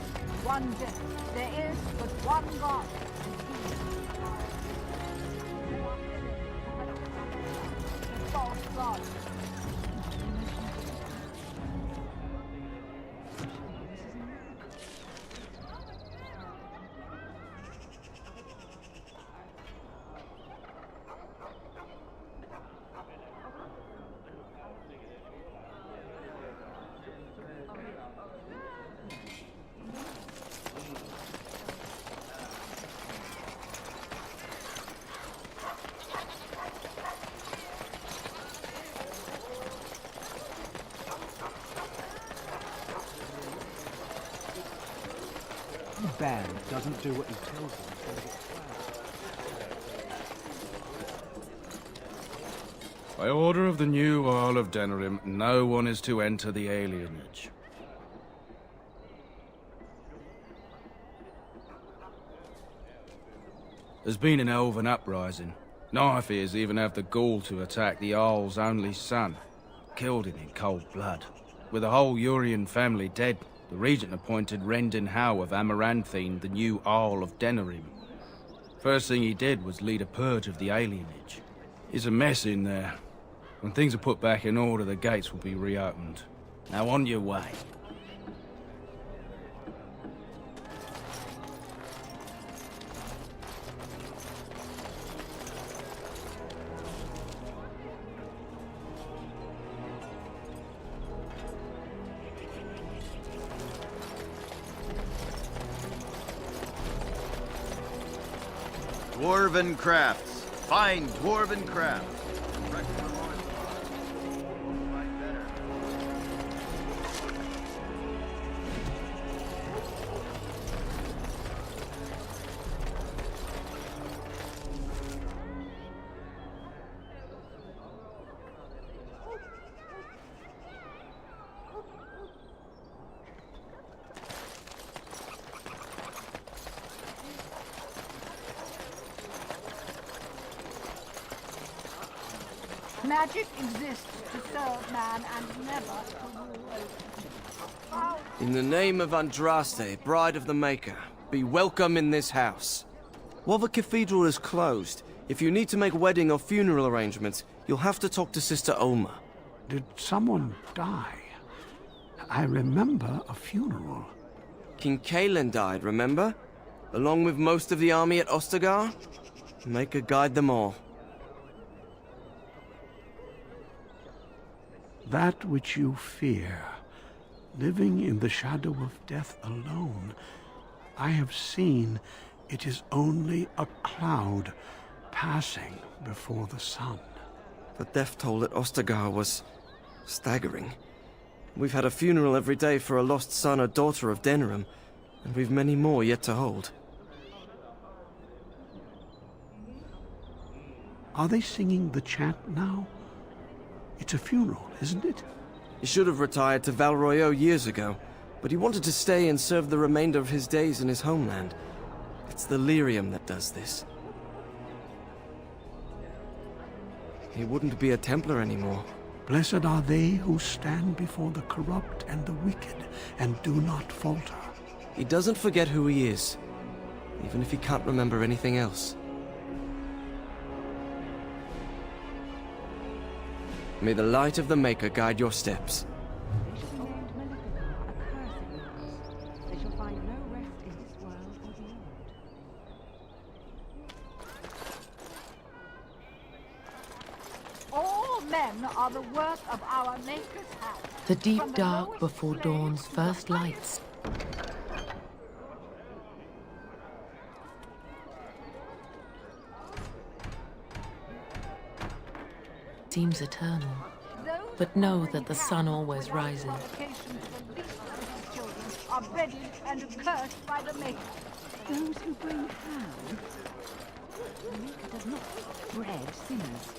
one death. There is but one God. The false God. Bear doesn't do what he tells him. By order of the new Earl of Denerim, no one is to enter the alienage. There's been an elven uprising. Knifeears even have the gall to attack the Earl's only son. Killed him in cold blood. With the whole Urian family dead, the regent appointed Rendon Howe of Amaranthine the new Earl of Denerim. First thing he did was lead a purge of the alienage. It's a mess in there. When things are put back in order, the gates will be reopened. Now on your way. Dwarven crafts. Fine dwarven crafts. Magic exists to serve man and never to rule over. In the name of Andraste, Bride of the Maker, be welcome in this house. While the cathedral is closed, if you need to make wedding or funeral arrangements, you'll have to talk to Sister Olma. Did someone die? I remember a funeral. King Kaelin died, remember? Along with most of the army at Ostagar? Maker guide them all. That which you fear, living in the shadow of death alone, I have seen it is only a cloud passing before the sun. The death toll at Ostagar was staggering. We've had a funeral every day for a lost son or daughter of Denerim, and we've many more yet to hold. Are they singing the chant now? It's a funeral, isn't it? He should have retired to Val Royeaux years ago, but he wanted to stay and serve the remainder of his days in his homeland. It's the lyrium that does this. He wouldn't be a Templar anymore. Blessed are they who stand before the corrupt and the wicked, and do not falter. He doesn't forget who he is, even if he can't remember anything else. May the light of the Maker guide your steps. They shall be named Malefica, a cursed. They shall find no rest in this world or beyond. All men are the work of our Maker's hand. The deep dark before dawn's first lights. Seems eternal, but know that the sun always rises. Are breaded and cursed by the Maker. Those who bring harm. The Maker does not bread sinners.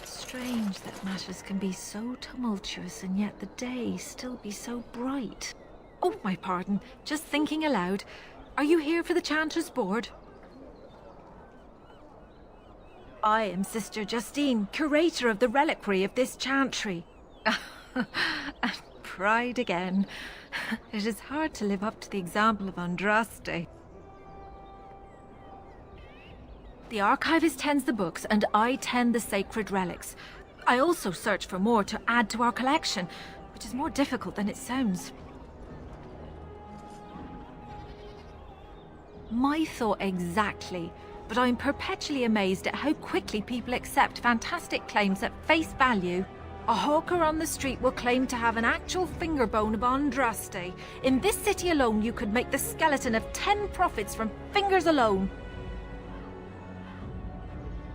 Strange that matters can be so tumultuous and yet the day still be so bright. Oh, my pardon. Just thinking aloud. Are you here for the Chanter's Board? I am Sister Justine, curator of the reliquary of this chantry. And pride again. It is hard to live up to the example of Andraste. The archivist tends the books, and I tend the sacred relics. I also search for more to add to our collection, which is more difficult than it sounds. My thought exactly, but I'm perpetually amazed at how quickly people accept fantastic claims at face value. A hawker on the street will claim to have an actual finger bone of Andraste. In this city alone, you could make the skeleton of 10 prophets from fingers alone.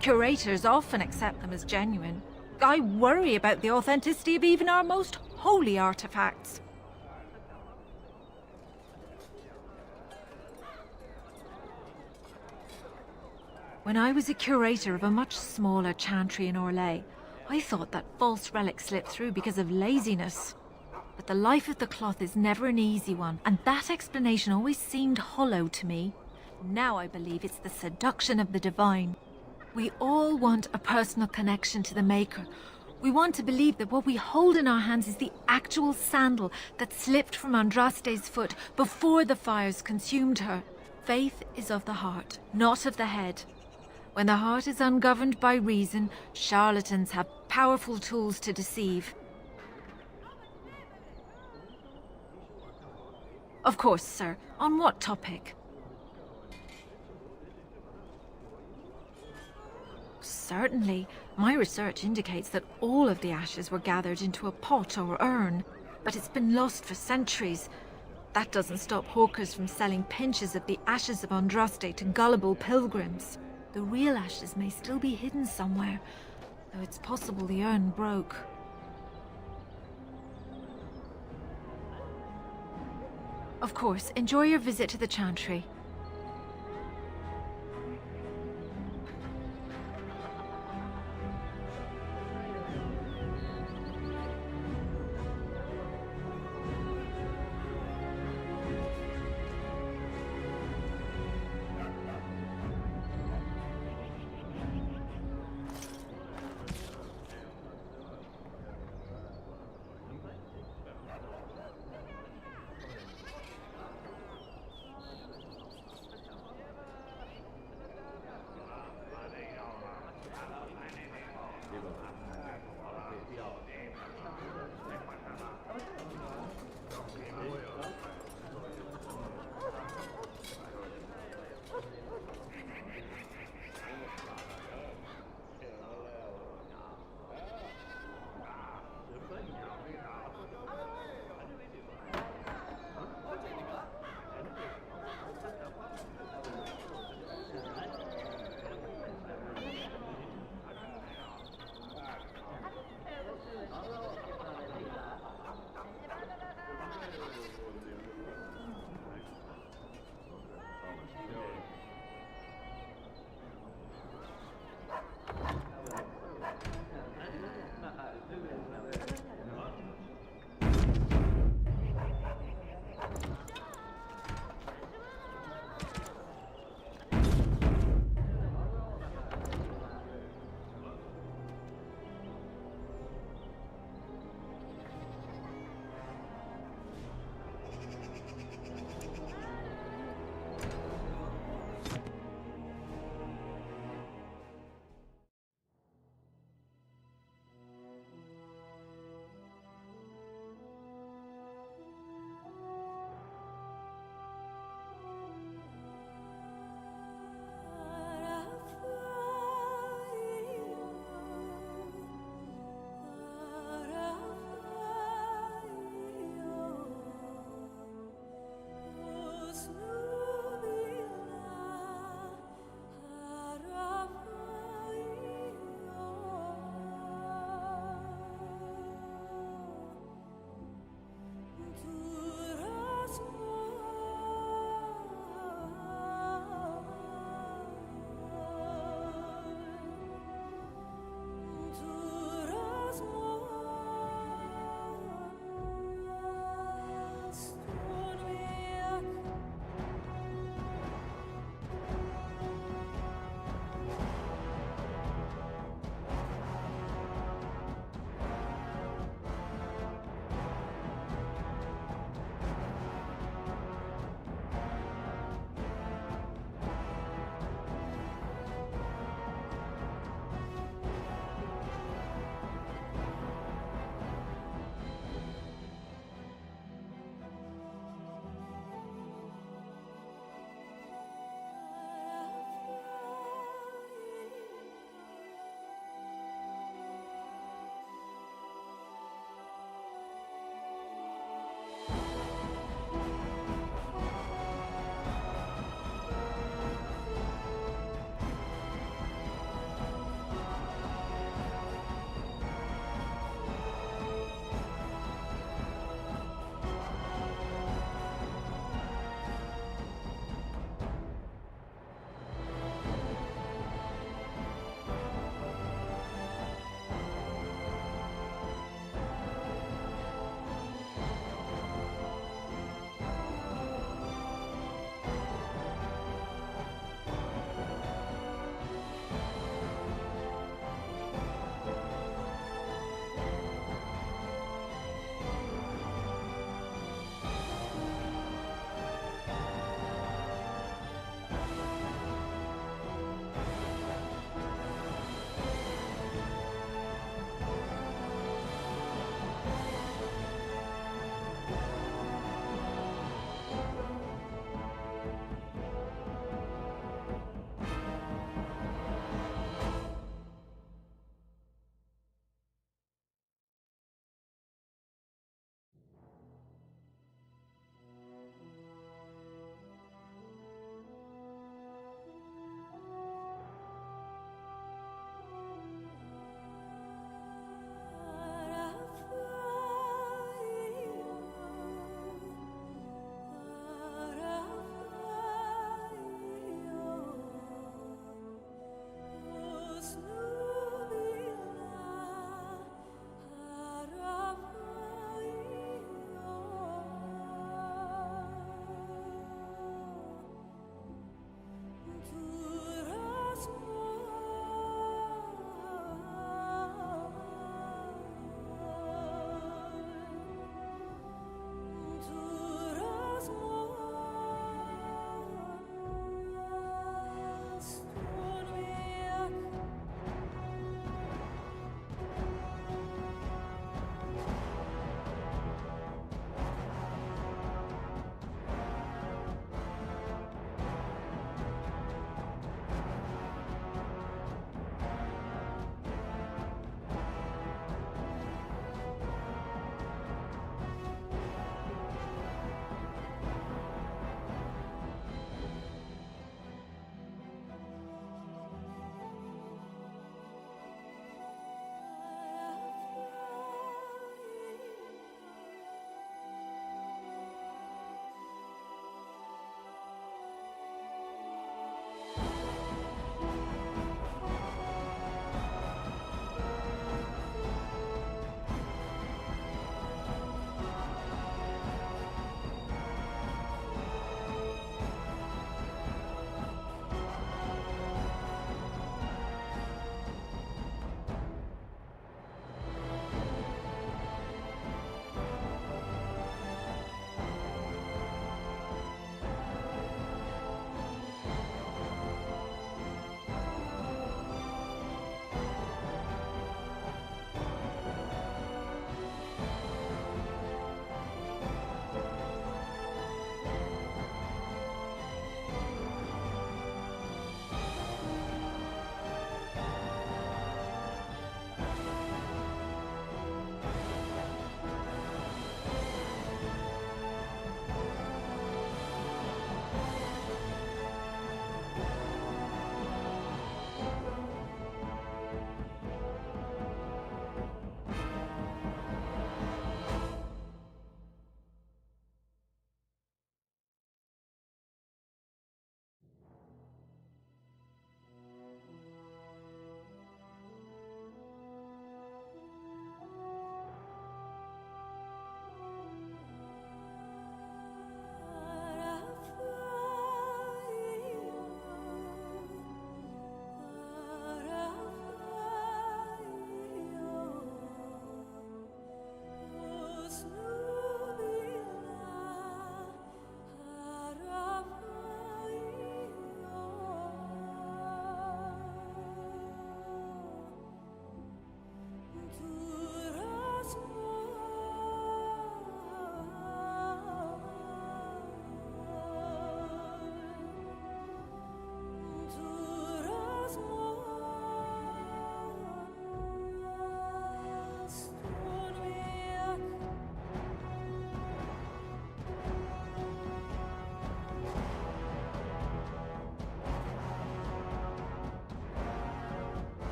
Curators often accept them as genuine. I worry about the authenticity of even our most holy artifacts. When I was a curator of a much smaller chantry in Orlais, I thought that false relics slipped through because of laziness. But the life of the cloth is never an easy one, and that explanation always seemed hollow to me. Now I believe it's the seduction of the divine. We all want a personal connection to the Maker. We want to believe that what we hold in our hands is the actual sandal that slipped from Andraste's foot before the fires consumed her. Faith is of the heart, not of the head. When the heart is ungoverned by reason, charlatans have powerful tools to deceive. Of course, sir. On what topic? Certainly. My research indicates that all of the ashes were gathered into a pot or urn, but it's been lost for centuries. That doesn't stop hawkers from selling pinches of the ashes of Andraste to gullible pilgrims. The real ashes may still be hidden somewhere, though it's possible the urn broke. Of course, enjoy your visit to the chantry.